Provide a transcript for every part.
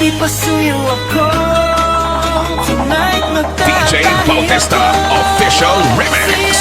ipasuyo ako. Tonight DJ Bautista Official Remix.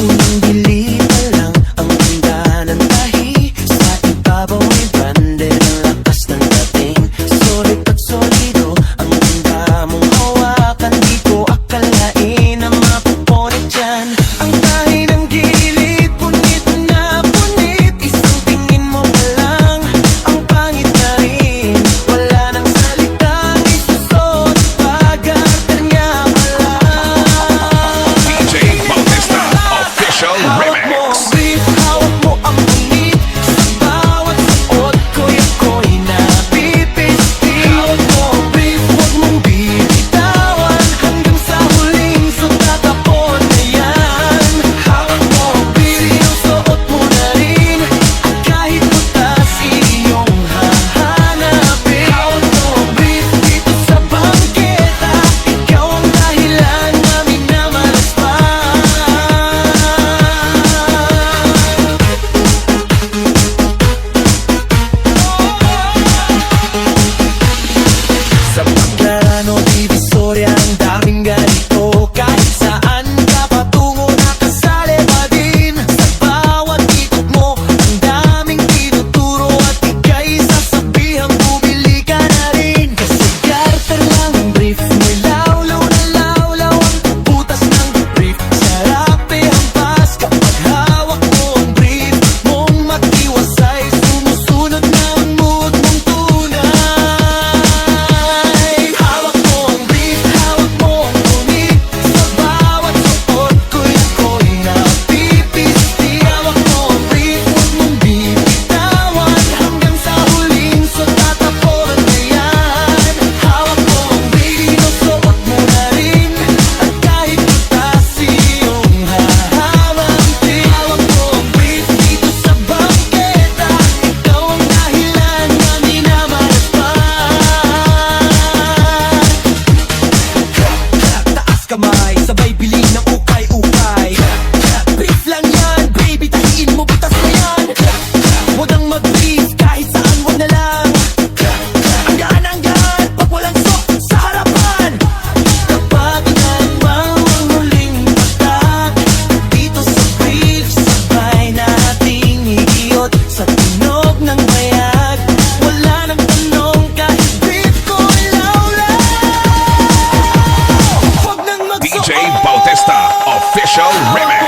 Unang bili pa lang ang ganda ng tahi. Sa ibabaw ay branded ang lakas ng dating. Solid at solido ang ganda mong hawakan. Di ko akalain na mapupunit dyan. Ang tahi ng gilid, punit na punit. Isang tingin mo pa lang, ang pangit na rin. Wala nang salitang isusot, pag-arter niya pa lang. DJ Bautista Official Remix. Brief, hawak mo ang init. Sa bawat suot ko'y ako'y napipisti. Hawak mo, brief, huwag mong bibitawan. Hanggang sa huling sutatapon na yan. Hawak mo, brief, sinusuot mo na rin. At kahit butas iyong hahanapin. Hawak mo, brief, dito sa bangketa. Ikaw ang dahilan na minamalaspan. Sa Baclaran o Divisoria, ang daming ganito. Kahit saan ka patungo, nakasali pa din. Sa bawat ikot mo, ang daming tinuturo. At ika'y sasabihang bumili ka na rin. Kasi garter lang ang brief mo'y lawlaw na lawlaw. Ang butas ng brief, sarap e hampas. Kapag hawak mo ang brief mong matiwasay, sumusunod na ang mood mong tunay. Hawak mo ang brief, hawak mo ang unit. Sa bawat suot ko'y ako'y napipisti. Hawak mo ang brief, huwag mong bibitawan. Hanggang sa huling sutatapon na yan. Hawak mo ang brief, sinusuot mo na rin. At kahit butas iyong hahamantin. Hawak mo ang brief, dito sa bangketa. Ikaw ang dahilan na minamalaspan. Taas kamay, sabay bili ng ukay-ukay. Brief lang yan, baby, tahiin mo, butas na yan. Huwag kang mag-brief, kahit saan, huwag na lang. Ang gaan, pag walang sok sa harapan. Kapag inambang ang huling patak, dito sa brief, sabay nating higiyot. Sa tunog ng bayag, wala nang tanong, kahit brief ko'y lawlaw. Huwag nang magsuot. DJ Bautista Official Remix.